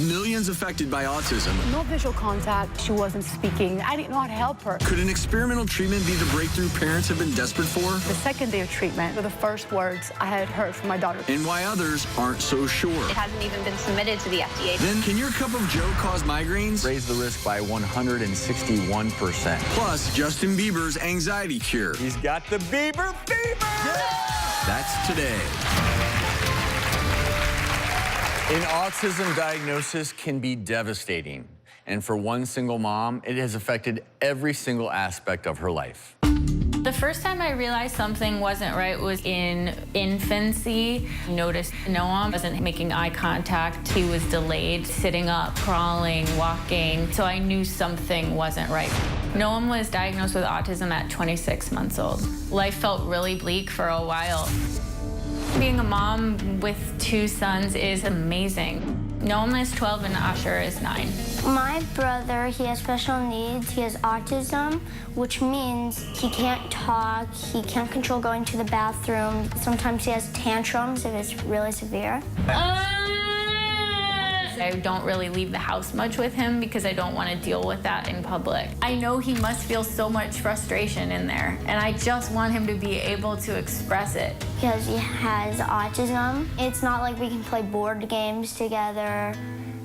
millions affected by autism. No visual contact. She wasn't speaking. I didn't know how to help her. Could an experimental treatment be the breakthrough parents have been desperate for? The second day of treatment were the first words I had heard from my daughter. And why others aren't so sure. It hasn't even been submitted to the FDA. Then, can your cup of joe cause migraines? Raise the risk by 161%. Plus, Justin Bieber's anxiety cure. He's got the Bieber fever! Yeah! That's today. An autism diagnosis can be devastating. And for one single mom, it has affected every single aspect of her life. The first time I realized something wasn't right was in infancy. I noticed Noam wasn't making eye contact. He was delayed, sitting up, crawling, walking. So I knew something wasn't right. Noam was diagnosed with autism at 26 months old. Life felt really bleak for a while. Being a mom with two sons is amazing. Noam is 12 and Asher is 9. My brother, he has special needs. He has autism, which means he can't talk, he can't control going to the bathroom. Sometimes he has tantrums if it's really severe. I don't really leave the house much with him because I don't want to deal with that in public. I know he must feel so much frustration in there, and I just want him to be able to express it. Because he has autism, it's not like we can play board games together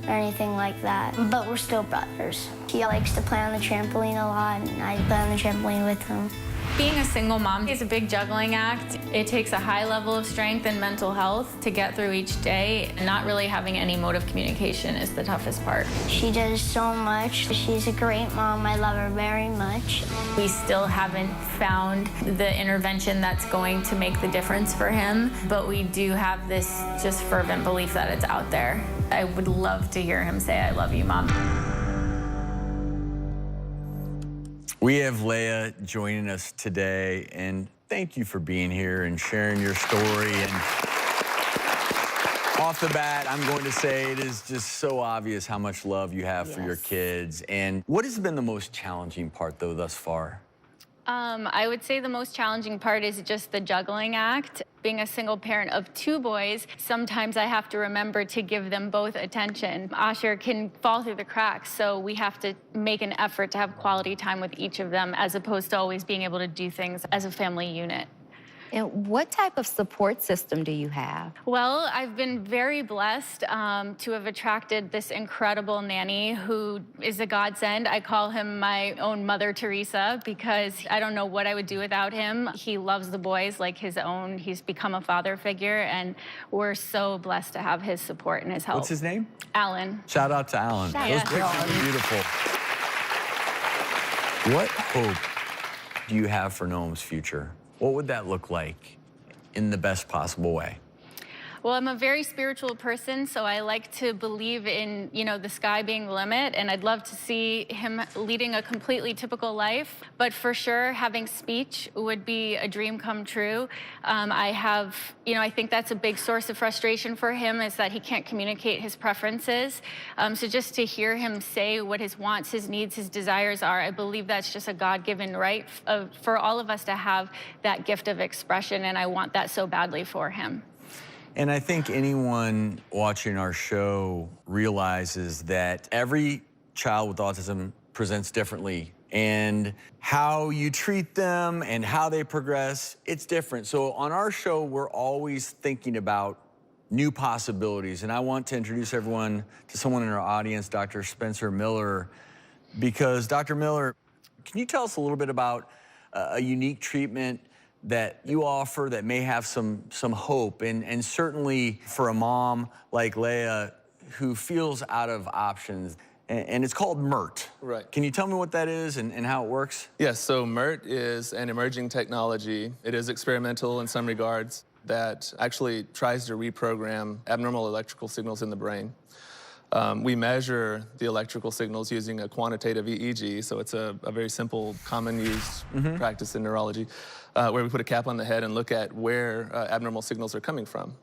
or anything like that, but we're still brothers. He likes to play on the trampoline a lot, and I play on the trampoline with him. Being a single mom is a big juggling act. It takes a high level of strength and mental health to get through each day. Not really having any mode of communication is the toughest part. She does so much. She's a great mom. I love her very much. We still haven't found the intervention that's going to make the difference for him, but we do have this just fervent belief that it's out there. I would love to hear him say, "I love you, Mom." We have Leah joining us today, and thank you for being here and sharing your story. And off the bat, I'm going to say it is just so obvious how much love you have for your kids. And what has been the most challenging part, though, thus far? I would say the most challenging part is just the juggling act. Being a single parent of 2 boys, sometimes I have to remember to give them both attention. Asher can fall through the cracks, so we have to make an effort to have quality time with each of them as opposed to always being able to do things as a family unit. And what type of support system do you have? Well, I've been very blessed to have attracted this incredible nanny who is a godsend. I call him my own Mother Teresa because I don't know what I would do without him. He loves the boys like his own. He's become a father figure, and we're so blessed to have his support and his help. What's his name? Alan. Shout out to Alan. Those pictures are beautiful. What hope do you have for Noam's future? What would that look like in the best possible way? Well, I'm a very spiritual person, so I like to believe in, the sky being the limit, and I'd love to see him leading a completely typical life. But for sure, having speech would be a dream come true. I think that's a big source of frustration for him is that he can't communicate his preferences. So just to hear him say what his wants, his needs, his desires are, I believe that's just a God-given right for all of us to have that gift of expression, and I want that so badly for him. And I think anyone watching our show realizes that every child with autism presents differently, and how you treat them and how they progress, it's different. So on our show, we're always thinking about new possibilities. And I want to introduce everyone to someone in our audience, Dr. Spencer Miller, because Dr. Miller, can you tell us a little bit about a unique treatment that you offer that may have some hope, and certainly for a mom like Leah who feels out of options, and it's called MERT. Right. Can you tell me what that is and how it works? Yes, so MERT is an emerging technology. It is experimental in some regards that actually tries to reprogram abnormal electrical signals in the brain. We measure the electrical signals using a quantitative EEG, so it's a very simple, common used practice in neurology, where we put a cap on the head and look at where abnormal signals are coming from.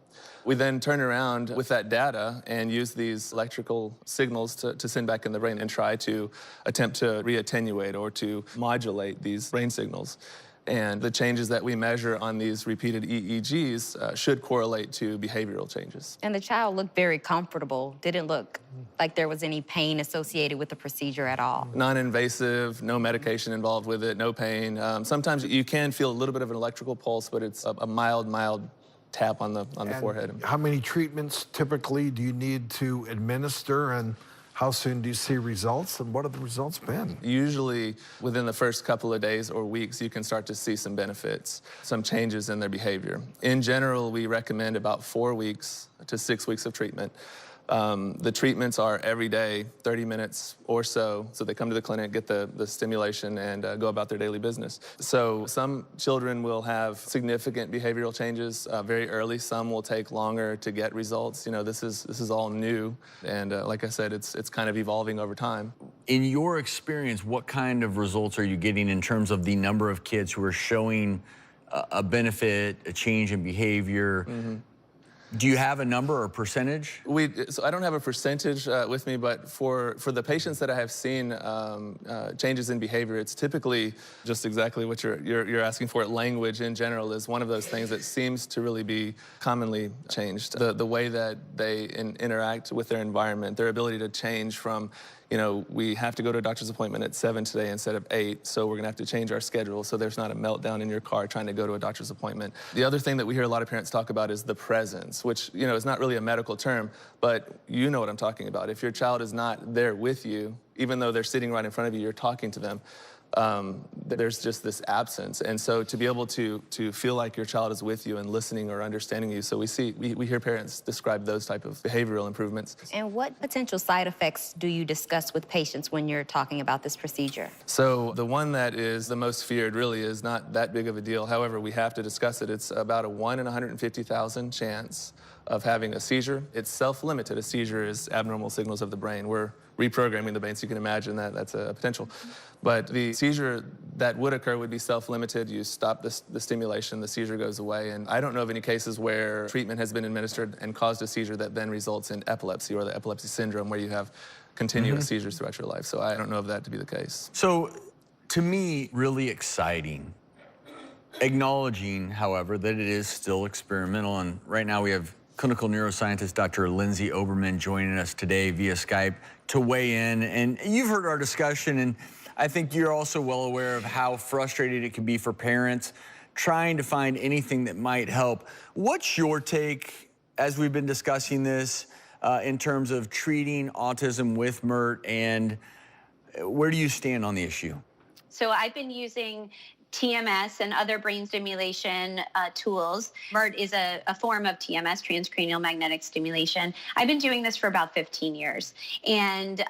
We then turn around with that data and use these electrical signals to send back in the brain and try to attempt to re-attenuate or to modulate these brain signals. And the changes that we measure on these repeated EEGs should correlate to behavioral changes. And the child looked very comfortable. Didn't look like there was any pain associated with the procedure at all. Non-invasive, no medication involved with it, no pain. Sometimes you can feel a little bit of an electrical pulse, but it's a mild tap on the forehead. How many treatments typically do you need to administer, and how soon do you see results, and what have the results been? Usually within the first couple of days or weeks, you can start to see some benefits, some changes in their behavior. In general, we recommend about 4 weeks to 6 weeks of treatment. The treatments are every day, 30 minutes or so. So they come to the clinic, get the stimulation, and go about their daily business. So some children will have significant behavioral changes very early. Some will take longer to get results. You know, this is all new. And like I said, it's kind of evolving over time. In your experience, what kind of results are you getting in terms of the number of kids who are showing a benefit, a change in behavior? Do you have a number or percentage? So I don't have a percentage with me, but for the patients that I have seen changes in behavior, it's typically just exactly what you're asking for. Language in general is one of those things that seems to really be commonly changed. The way that they interact with their environment, their ability to change from, you know, we have to go to a doctor's appointment at 7 today instead of 8, so we're gonna have to change our schedule so there's not a meltdown in your car trying to go to a doctor's appointment. The other thing that we hear a lot of parents talk about is the presence, which, you know, is not really a medical term, but you know what I'm talking about. If your child is not there with you, even though they're sitting right in front of you, you're talking to them, there's just this absence. And so to be able to feel like your child is with you and listening or understanding you, so we hear parents describe those type of behavioral improvements. And what potential side effects do you discuss with patients when you're talking about this procedure? So the one that is the most feared really is not that big of a deal. However, we have to discuss it. It's about a 1 in 150,000 chance of having a seizure. It's self-limited. A seizure is abnormal signals of the brain. We're reprogramming the brain, so you can imagine that that's a potential. But the seizure that would occur would be self-limited. You stop the stimulation, the seizure goes away. And I don't know of any cases where treatment has been administered and caused a seizure that then results in epilepsy or the epilepsy syndrome, where you have continuous seizures throughout your life. So I don't know of that to be the case. So to me, really exciting. Acknowledging, however, that it is still experimental. And right now we have clinical neuroscientist Dr. Lindsay Oberman joining us today via Skype to weigh in. And you've heard our discussion, and I think you're also well aware of how frustrating it can be for parents trying to find anything that might help. What's your take, as we've been discussing this, in terms of treating autism with MERT, and where do you stand on the issue? So I've been using TMS and other brain stimulation tools. MERT is a form of TMS, transcranial magnetic stimulation. I've been doing this for about 15 years. And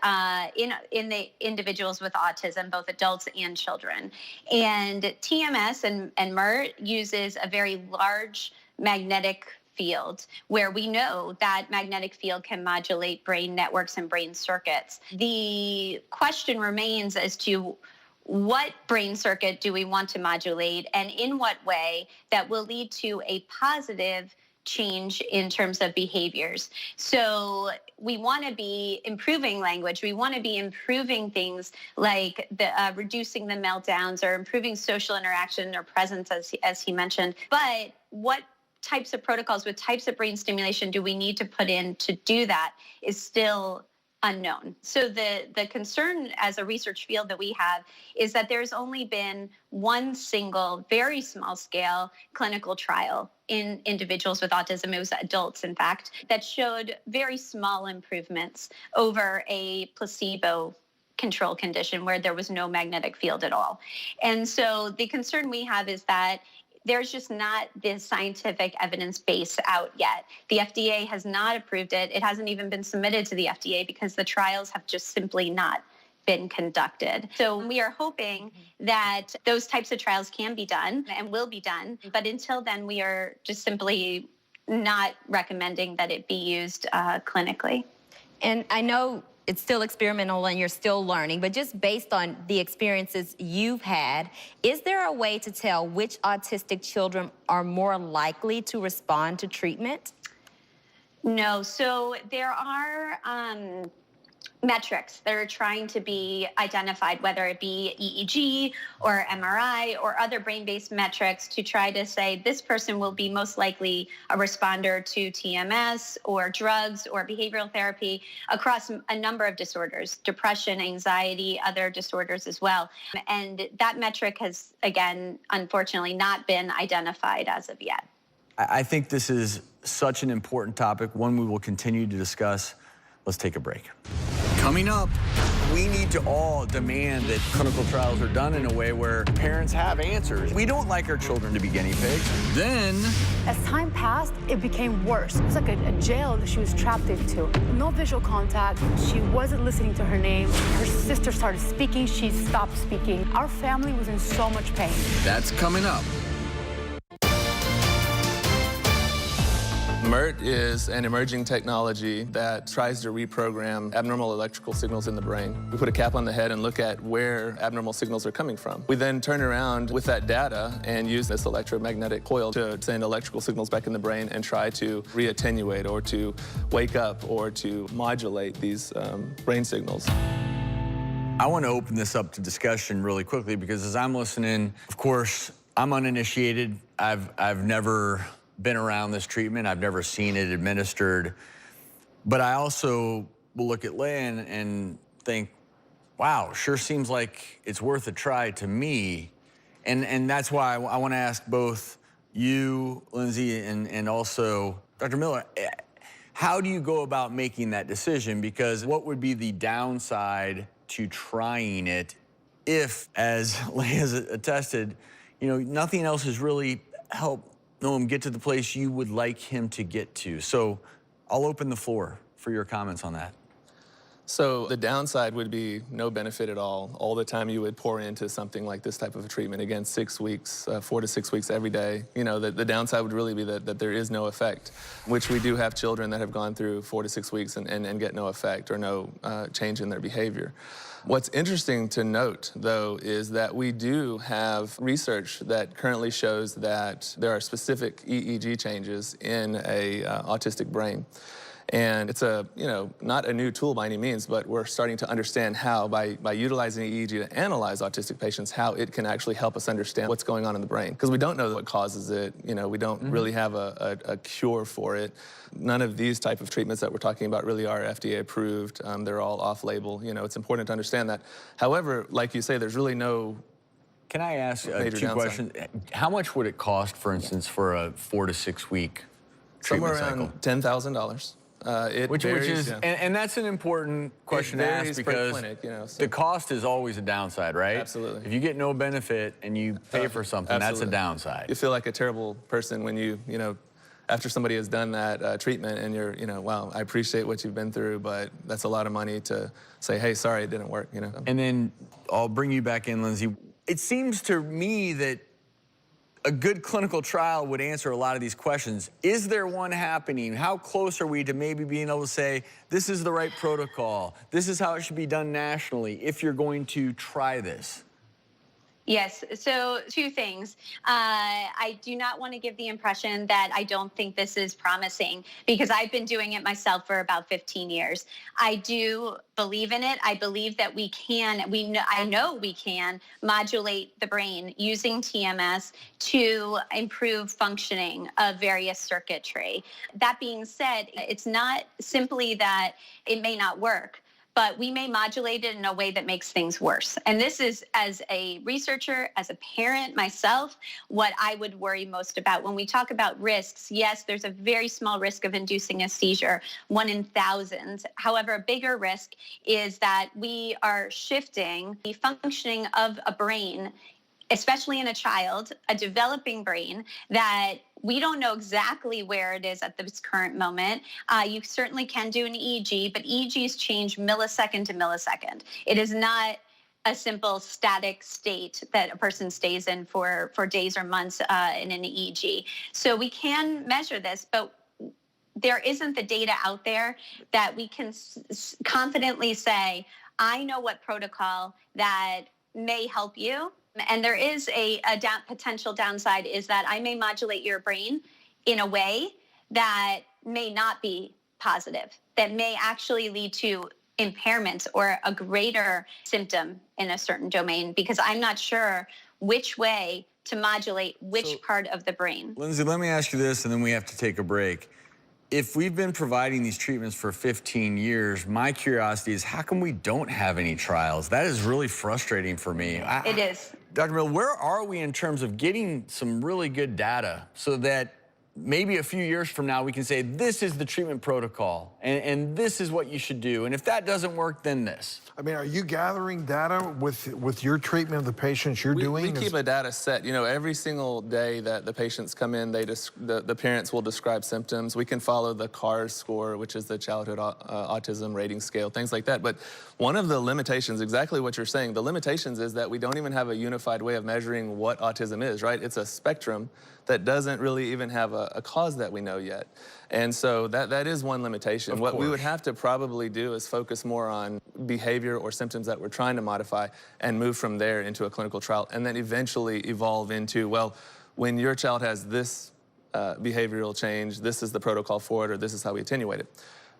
in the individuals with autism, both adults and children. And TMS and MERT uses a very large magnetic field, where we know that magnetic field can modulate brain networks and brain circuits. The question remains as to what brain circuit do we want to modulate, and in what way that will lead to a positive change in terms of behaviors. So we want to be improving language. We want to be improving things like reducing the meltdowns or improving social interaction or presence, as he mentioned. But what types of protocols with types of brain stimulation do we need to put in to do that is still unknown. So the concern as a research field that we have is that there's only been one single, very small scale clinical trial in individuals with autism, it was adults in fact, that showed very small improvements over a placebo control condition where there was no magnetic field at all. And so the concern we have is that there's just not this scientific evidence base out yet. The FDA has not approved it. It hasn't even been submitted to the FDA because the trials have just simply not been conducted. So we are hoping that those types of trials can be done and will be done. But until then, we are just simply not recommending that it be used clinically. And I know it's still experimental and you're still learning, but just based on the experiences you've had, is there a way to tell which autistic children are more likely to respond to treatment? No, so there are metrics that are trying to be identified, whether it be EEG or MRI or other brain-based metrics, to try to say this person will be most likely a responder to TMS or drugs or behavioral therapy across a number of disorders, depression, anxiety, other disorders as well. And that metric has, again, unfortunately not been identified as of yet. I think this is such an important topic, one we will continue to discuss. Let's take a break. Coming up, We need to all demand that clinical trials are done in a way where parents have answers. We don't like our children to be guinea pigs. then As time passed, it became worse. It was like a jail that she was trapped into. No visual contact. She wasn't listening to her name. Her sister started speaking. She stopped speaking. Our family was in so much pain. that's coming up. MERT is an emerging technology that tries to reprogram abnormal electrical signals in the brain. We put a cap on the head and look at where abnormal signals are coming from. We then turn around with that data and use this electromagnetic coil to send electrical signals back in the brain and try to re-attenuate or to wake up or to modulate these brain signals. I want to open this up to discussion really quickly because as I'm listening, of course, I'm uninitiated. I've never been around this treatment. I've never seen it administered. But I also will look at Leigh and think, wow, sure seems like it's worth a try to me. And that's why I want to ask both you, Lindsay, and also Dr. Miller, how do you go about making that decision? Because what would be the downside to trying it if, as Leigh has attested, you know, nothing else has really helped Noam get to the place you would like him to get to? So I'll open the floor for your comments on that. So the downside would be no benefit at all the time you would pour into something like this type of a treatment. Again, 6 weeks, 4 to 6 weeks every day. You know, the downside would really be that there is no effect, which we do have children that have gone through 4 to 6 weeks and get no effect or no change in their behavior. What's interesting to note, though, is that we do have research that currently shows that there are specific EEG changes in a autistic brain. And it's not a new tool by any means, but we're starting to understand how, by utilizing EEG to analyze autistic patients, how it can actually help us understand what's going on in the brain. Because we don't know what causes it. You know, we don't really have a cure for it. None of these type of treatments that we're talking about really are FDA approved. They're all off-label. You know, it's important to understand that. However, like you say, there's really no Can I ask major two downside. questions? How much would it cost, for instance, for a 4 to 6 week treatment somewhere cycle? around $10,000. It Which varies, is, yeah. and that's an important question to varies ask per because clinic, you know, so- the cost is always a downside, right? Absolutely. If you get no benefit and you pay for something, that's a Absolutely. downside. You feel like a terrible person when you know, after somebody has done that treatment and you're, wow, I appreciate what you've been through, but that's a lot of money to say, hey, sorry, it didn't work, you know. And then I'll bring you back in, Lindsay. It seems to me that a good clinical trial would answer a lot of these questions. Is there one happening? How close are we to maybe being able to say, this is the right protocol, this is how it should be done nationally, if you're going to try this? Yes, so 2 things. I do not want to give the impression that I don't think this is promising because I've been doing it myself for about 15 years. I do believe in it. I believe that I know we can modulate the brain using TMS to improve functioning of various circuitry. That being said, it's not simply that it may not work, but we may modulate it in a way that makes things worse. And this is, as a researcher, as a parent myself, what I would worry most about. When we talk about risks, yes, there's a very small risk of inducing a seizure, 1 in thousands. However, a bigger risk is that we are shifting the functioning of a brain, especially in a child, a developing brain, that we don't know exactly where it is at this current moment. You certainly can do an EEG, but EEGs change millisecond to millisecond. It is not a simple static state that a person stays in for days or months in an EEG. So we can measure this, but there isn't the data out there that we can confidently say, I know what protocol that may help you. And there is a potential downside is that I may modulate your brain in a way that may not be positive, that may actually lead to impairment or a greater symptom in a certain domain, because I'm not sure which way to modulate which part of the brain. Lindsay, let me ask you this, and then we have to take a break. If we've been providing these treatments for 15 years, my curiosity is how come we don't have any trials? That is really frustrating for me. It is. Dr. Mill, where are we in terms of getting some really good data so that maybe a few years from now we can say this is the treatment protocol and this is what you should do, and if that doesn't work, then this? I mean, are you gathering data with your treatment of the patients you're doing? We keep a data set. You know, every single day that the patients come in, the parents will describe symptoms. We can follow the CARS score, which is the Childhood Autism Rating Scale, things like that. But one of the limitations, exactly what you're saying, the limitations is that we don't even have a unified way of measuring what autism is, right? It's a spectrum that doesn't really even have a cause that we know yet. And so that is one limitation. What we would have to probably do is focus more on behavior or symptoms that we're trying to modify and move from there into a clinical trial, and then eventually evolve into, well, when your child has this behavioral change, this is the protocol for it, or this is how we attenuate it.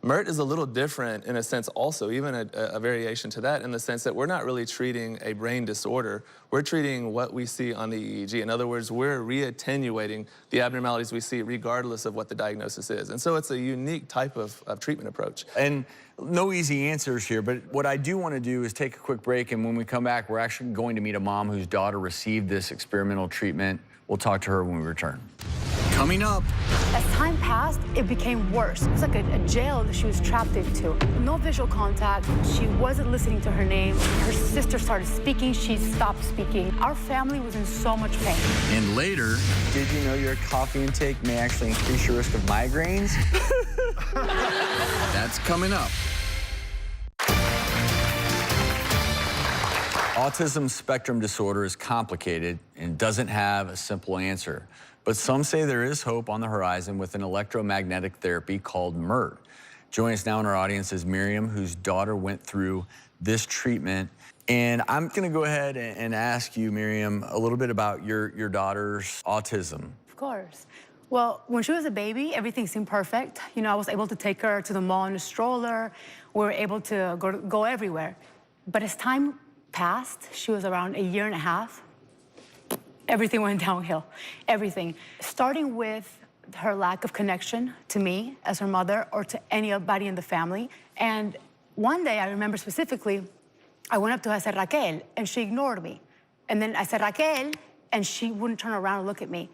MERT is a little different in a sense also, even a variation to that, in the sense that we're not really treating a brain disorder. We're treating what we see on the EEG. In other words, we're re-attenuating the abnormalities we see regardless of what the diagnosis is. And so it's a unique type of treatment approach. And no easy answers here, but what I do want to do is take a quick break, and when we come back, we're actually going to meet a mom whose daughter received this experimental treatment. We'll talk to her when we return. Coming up. As time passed, it became worse. It was like a jail that she was trapped into. No visual contact. She wasn't listening to her name. Her sister started speaking. She stopped speaking. Our family was in so much pain. And later, Did you know your coffee intake may actually increase your risk of migraines? that's coming up. Autism spectrum disorder is complicated and doesn't have a simple answer. But some say there is hope on the horizon with an electromagnetic therapy called MERT. Joining us now in our audience is Miriam, whose daughter went through this treatment. And I'm going to go ahead and ask you, Miriam, a little bit about your daughter's autism. Of course. Well, when she was a baby, everything seemed perfect. You know, I was able to take her to the mall in a stroller. We were able to go everywhere. But as time passed, she was around 1.5 years, everything went downhill, everything. Starting with her lack of connection to me as her mother or to anybody in the family. And one day, I remember specifically, I went up to her, I said, Raquel, and she ignored me. And then I said, Raquel, and she wouldn't turn around and look at me.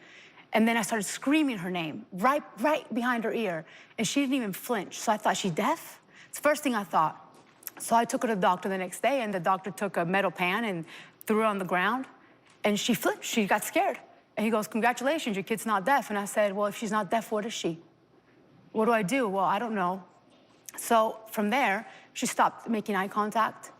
And then I started screaming her name, right behind her ear, and she didn't even flinch. So I thought, she deaf? It's the first thing I thought. So I took her to the doctor the next day, and the doctor took a metal pan and threw it on the ground. And she flipped, she got scared. And he goes, congratulations, your kid's not deaf. And I said, well, if she's not deaf, what is she? What do I do? Well, I don't know. So from there, she stopped making eye contact.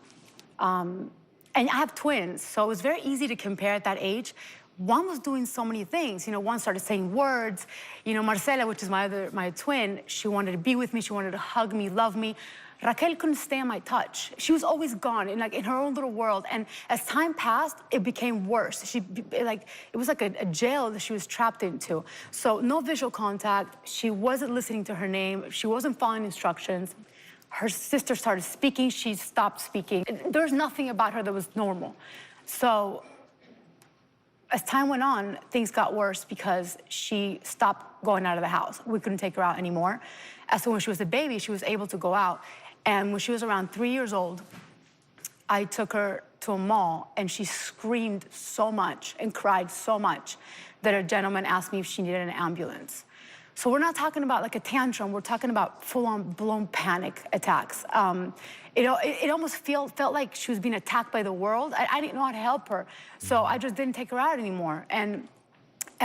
And I have twins, so it was very easy to compare at that age. One was doing so many things. You know, one started saying words. You know, Marcela, which is my twin, she wanted to be with me, she wanted to hug me, love me. Raquel couldn't stand my touch. She was always gone, in her own little world. And as time passed, it became worse. It was like a jail that she was trapped into. So no visual contact. She wasn't listening to her name. She wasn't following instructions. Her sister started speaking. She stopped speaking. There's nothing about her that was normal. So as time went on, things got worse because she stopped going out of the house. We couldn't take her out anymore. And so when she was a baby, she was able to go out. And when she was around 3 years old, I took her to a mall, and she screamed so much and cried so much that a gentleman asked me if she needed an ambulance. So we're not talking about like a tantrum, we're talking about full-on blown panic attacks. It almost felt like she was being attacked by the world. I didn't know how to help her, so I just didn't take her out anymore. And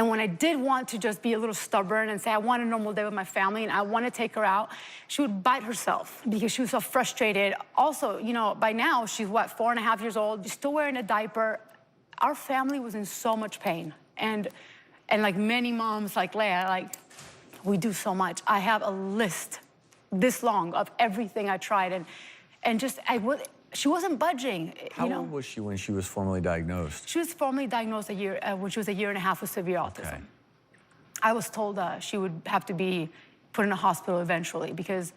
when I did want to just be a little stubborn and say, I want a normal day with my family and I want to take her out, she would bite herself because she was so frustrated. Also, you know, by now, she's what, 4.5 years old, she's still wearing a diaper. Our family was in so much pain. And like many moms like Leah, we do so much. I have a list this long of everything I tried, she wasn't budging. How old was she when she was formally diagnosed? She was formally diagnosed when she was 1.5 years with severe autism. Okay. I was told she would have to be put in a hospital eventually because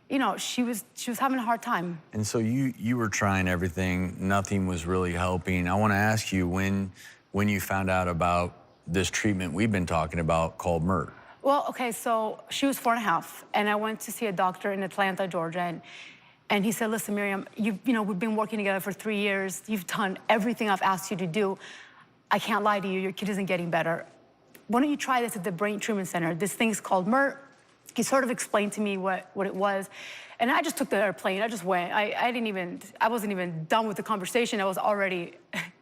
you know, she was having a hard time. And so you were trying everything, nothing was really helping. I want to ask you when you found out about this treatment we've been talking about called MERT. Well, okay, so she was 4.5, and I went to see a doctor in Atlanta, Georgia, and he said, listen, Miriam, you know, we've been working together for 3 years. You've done everything I've asked you to do. I can't lie to you, your kid isn't getting better. Why don't you try this at the Brain Treatment Center? This thing's called MERT. He sort of explained to me what it was. And I just took the airplane, I just went. I wasn't even done with the conversation. I was already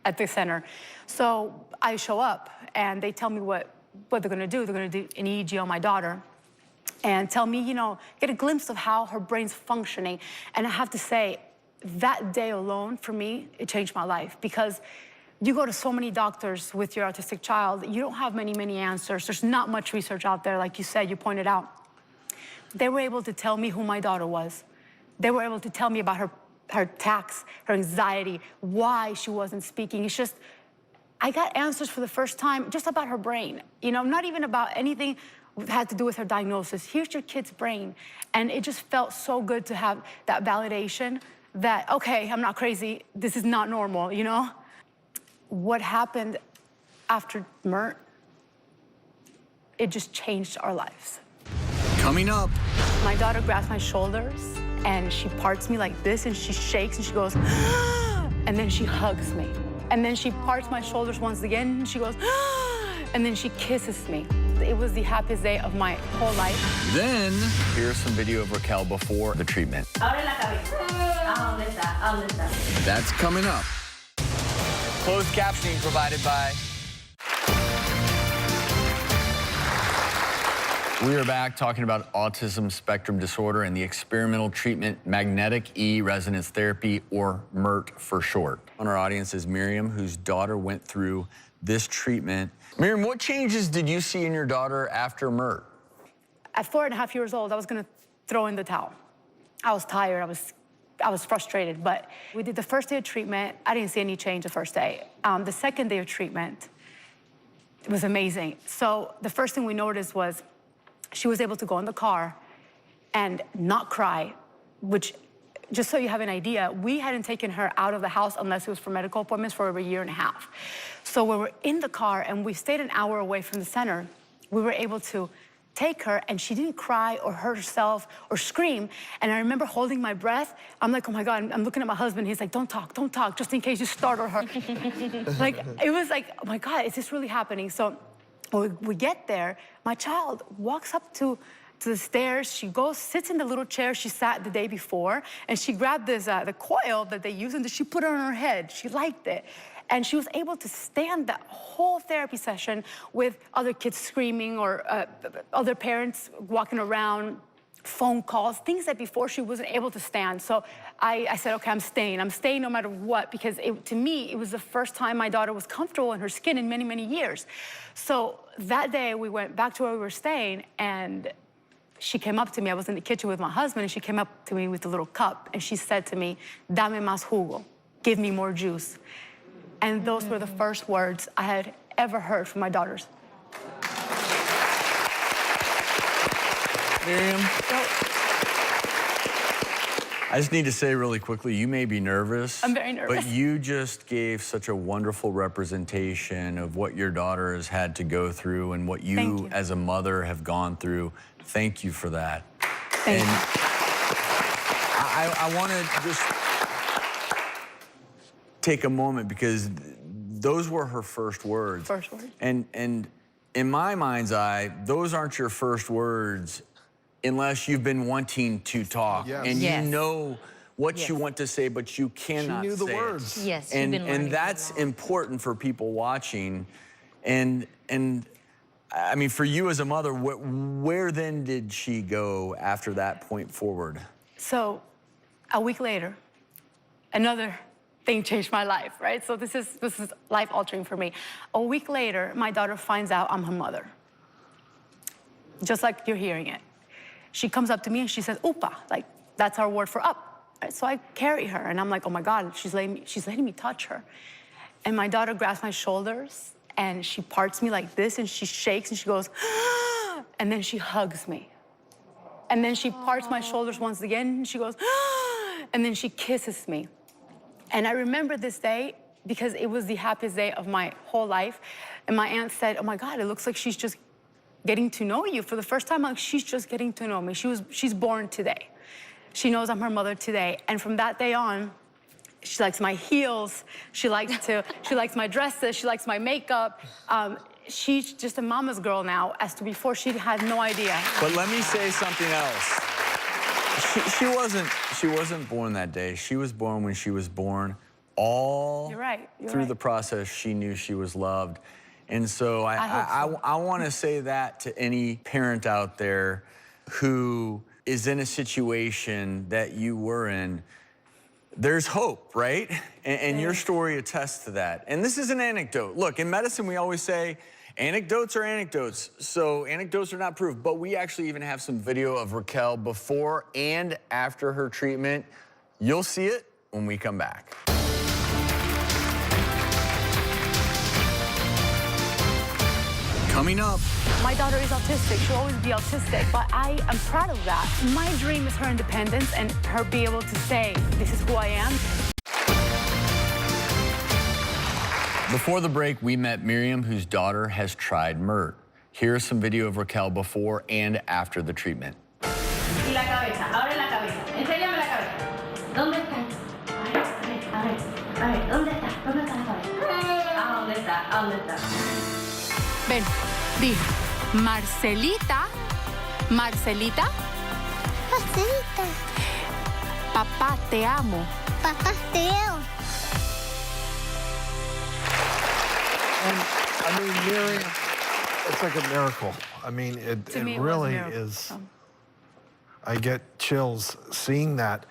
at the center. So I show up and they tell me what they're gonna do. They're gonna do an EEG on my daughter and tell me, you know, get a glimpse of how her brain's functioning. And I have to say, that day alone, for me, it changed my life, because you go to so many doctors with your autistic child, you don't have many answers. There's not much research out there, like you said, you pointed out. They were able to tell me who my daughter was. They were able to tell me about her attacks, her anxiety, why she wasn't speaking. It's just, I got answers for the first time just about her brain. You know, not even about anything that had to do with her diagnosis. Here's your kid's brain. And it just felt so good to have that validation that, okay, I'm not crazy. This is not normal, you know? What happened after MERT, it just changed our lives. Coming up. My daughter grabs my shoulders and she parts me like this and she shakes and she goes, and then she hugs me. And then she parts my shoulders once again and she goes, and then she kisses me. It was the happiest day of my whole life. Then, here's some video of Raquel before the treatment. That's coming up. Closed captioning provided by... We are back talking about autism spectrum disorder and the experimental treatment magnetic E-resonance therapy, or MERT for short. On our audience is Miriam, whose daughter went through this treatment. Miriam, what changes did you see in your daughter after MERT? At 4.5 years old, I was gonna throw in the towel. I was tired, I was frustrated, but we did the first day of treatment. I didn't see any change the first day. The second day of treatment, it was amazing. So the first thing we noticed was she was able to go in the car and not cry, which, just so you have an idea, we hadn't taken her out of the house unless it was for medical appointments for over 1.5 years. So when we're in the car and we stayed an hour away from the center, we were able to take her and she didn't cry or hurt herself or scream. And I remember holding my breath. I'm like, oh my God, I'm looking at my husband. He's like, don't talk, just in case you startle her. Like, it was like, oh my God, is this really happening? So when we get there, my child walks up to the stairs. She goes, sits in the little chair she sat the day before, and she grabbed this, the coil that they use, and she put it on her head. She liked it. And she was able to stand that whole therapy session with other kids screaming or other parents walking around, phone calls, things that before she wasn't able to stand. So I said, okay, I'm staying no matter what, because to me, it was the first time my daughter was comfortable in her skin in many years. So that day we went back to where we were staying, and she came up to me. I was in the kitchen with my husband, and she came up to me with a little cup, and she said to me, dame más jugo, give me more juice. And those were the first words I had ever heard from my daughters. Miriam, I just need to say really quickly, you may be nervous. I'm very nervous. But you just gave such a wonderful representation of what your daughter has had to go through and what you as a mother have gone through. Thank you for that. Thank you. I want to just take a moment, because those were her first words. First words. And in my mind's eye, those aren't your first words unless you've been wanting to talk. Yes. And Yes. you know what Yes. you want to say, but you cannot She knew the say it. words. Yes, you've And been learning that's for a while. important for people watching. And I mean, for you as a mother, where then did she go after that point forward? So a week later, another thing changed my life, right? So this is life-altering for me. A week later, my daughter finds out I'm her mother. Just like you're hearing it. She comes up to me and she says, "Upa," like that's our word for up. Right? So I carry her and I'm like, oh my God, she's letting me touch her. And my daughter grabs my shoulders and she parts me like this and she shakes and she goes, and then she hugs me. And then she parts my shoulders once again, and she goes, and then she kisses me. And I remember this day because it was the happiest day of my whole life. And my aunt said, oh my God, it looks like she's just getting to know you for the first time. Like, she's just getting to know me. She's born today. She knows I'm her mother today. And from that day on, she likes my heels. She likes my dresses. She likes my makeup. She's just a mama's girl now, as to before she had no idea. But let me say something else. She wasn't born that day. She was born when she was born. You're right. Through the process, she knew she was loved. And so I want to say that to any parent out there who is in a situation that you were in. There's hope, right? And your story attests to that. And this is an anecdote. Look, in medicine, we always say anecdotes are anecdotes. So anecdotes are not proof. But we actually even have some video of Raquel before and after her treatment. You'll see it when we come back. Coming up. My daughter is autistic. She'll always be autistic, but I am proud of that. My dream is her independence and her be able to say, this is who I am. Before the break, we met Miriam, whose daughter has tried MERT. Here's some video of Raquel before and after the treatment. Y la cabeza, abre la cabeza. Enséñame la cabeza. ¿Dónde está? A ver, ¿dónde está? ¿Dónde está la cabeza? ¿Dónde está? ¿Dónde está? Ven, di, Marcelita, Marcelita. Marcelita. Papá, te amo. Papá, te amo. And I mean, Miriam, it's like a miracle. I mean, it really is. I get chills seeing that.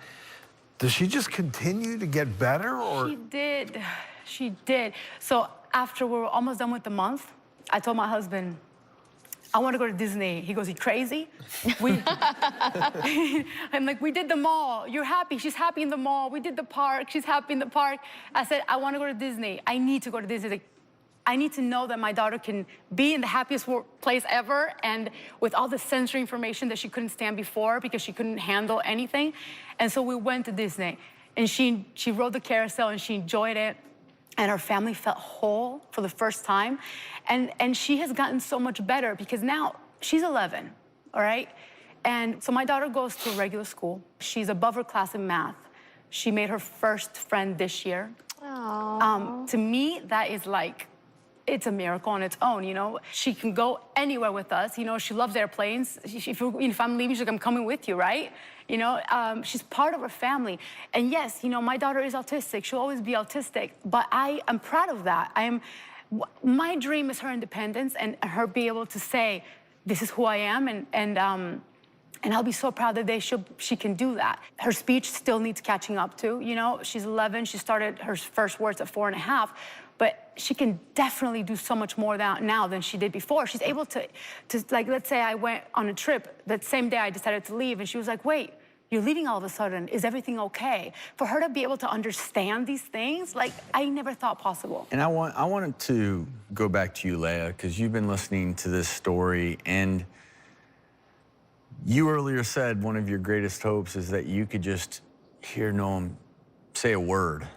Does she just continue to get better, or? She did. She did. So after we were almost done with the month, I told my husband, I want to go to Disney. He goes, you crazy? I'm like, we did the mall. You're happy. She's happy in the mall. We did the park. She's happy in the park. I said, I want to go to Disney. I need to go to Disney. Like, I need to know that my daughter can be in the happiest place ever, and with all the sensory information that she couldn't stand before because she couldn't handle anything. And so we went to Disney, and she rode the carousel, and she enjoyed it. And her family felt whole for the first time. And she has gotten so much better because now she's 11, all right? And so my daughter goes to a regular school. She's above her class in math. She made her first friend this year. To me, that is like, it's a miracle on its own, you know? She can go anywhere with us. You know, she loves airplanes. If I'm leaving, she's like, I'm coming with you, right? You know, she's part of her family. And yes, you know, my daughter is autistic. She'll always be autistic, but I am proud of that. My dream is her independence and her be able to say, this is who I am, and I'll be so proud that she can do that. Her speech still needs catching up to, you know? She's 11, she started her first words at 4.5, but she can definitely do so much more now than she did before. She's able to like, let's say I went on a trip, that same day I decided to leave, and she was like, wait, you're leaving all of a sudden, is everything okay? For her to be able to understand these things, like, I never thought possible. And I wanted to go back to you, Leah, because you've been listening to this story, and you earlier said one of your greatest hopes is that you could just hear Noam say a word.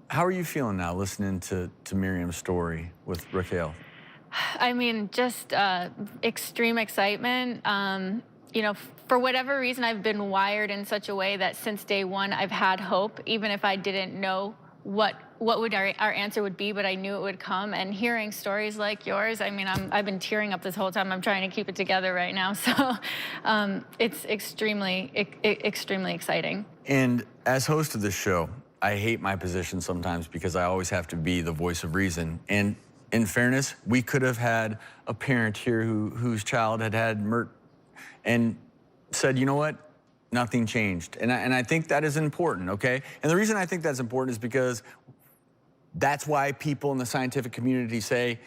How are you feeling now listening to Miriam's story with Raquel? I mean, just extreme excitement. You know, for whatever reason, I've been wired in such a way that since day one, I've had hope, even if I didn't know what would our answer would be, but I knew it would come. And hearing stories like yours, I mean, I've been tearing up this whole time. I'm trying to keep it together right now. So it's extremely exciting. And as host of this show, I hate my position sometimes because I always have to be the voice of reason. And in fairness, we could have had a parent here whose child had MERT and said, you know what? Nothing changed. And I think that is important, okay? And the reason I think that's important is because that's why people in the scientific community say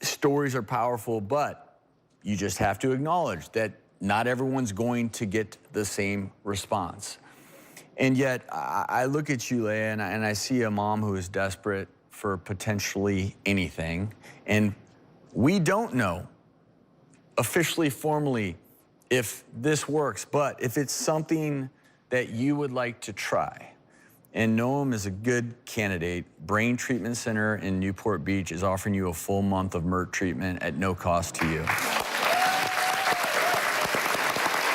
stories are powerful, but you just have to acknowledge that not everyone's going to get the same response. And yet, I look at you, Leah, and I see a mom who is desperate for potentially anything. And we don't know officially, formally, if this works, but if it's something that you would like to try, and Noam is a good candidate, Brain Treatment Center in Newport Beach is offering you a full month of MERT treatment at no cost to you.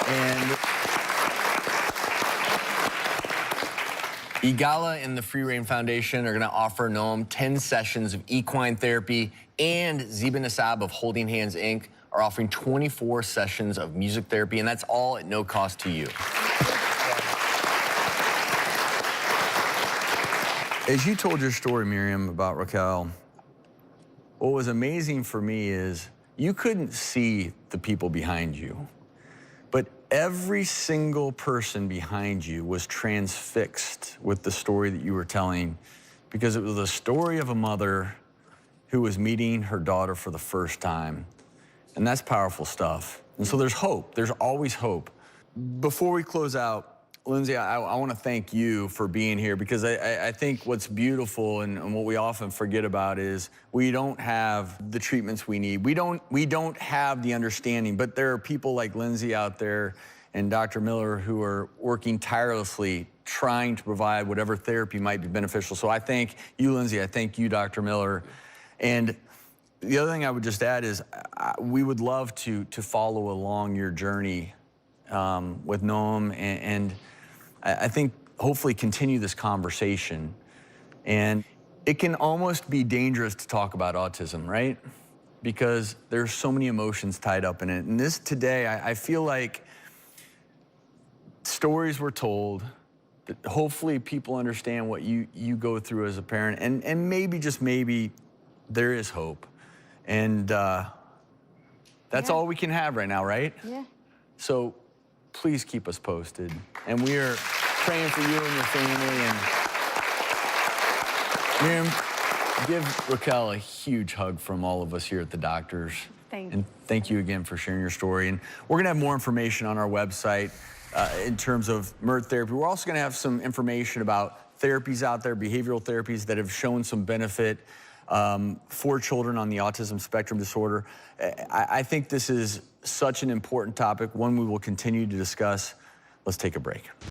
And Igala and the Free Rein Foundation are going to offer Noam 10 sessions of equine therapy, and Ziba Nassab of Holding Hands, Inc. are offering 24 sessions of music therapy, and that's all at no cost to you. As you told your story, Miriam, about Raquel, what was amazing for me is you couldn't see the people behind you, but every single person behind you was transfixed with the story that you were telling, because it was the story of a mother who was meeting her daughter for the first time. And that's powerful stuff. And so there's hope. There's always hope. Before we close out, Lindsay, I want to thank you for being here, because I think what's beautiful and what we often forget about is we don't have the treatments we need. We don't have the understanding, but there are people like Lindsay out there and Dr. Miller who are working tirelessly trying to provide whatever therapy might be beneficial. So I thank you, Lindsay. I thank you, Dr. Miller. And the other thing I would just add is we would love to follow along your journey with Noam, and I think hopefully continue this conversation. And it can almost be dangerous to talk about autism, right? Because there's so many emotions tied up in it. And this today, I feel like stories were told that hopefully people understand what you go through as a parent, and maybe, just maybe, there is hope. And that's all we can have right now, right? Yeah. So please keep us posted. And we are praying for you and your family. And Miriam, give Raquel a huge hug from all of us here at the Doctors. Thank you. And thank you again for sharing your story. And we're gonna have more information on our website in terms of MERT therapy. We're also gonna have some information about therapies out there, behavioral therapies that have shown some benefit for children on the autism spectrum disorder. I think this is such an important topic, one we will continue to discuss. Let's take a break.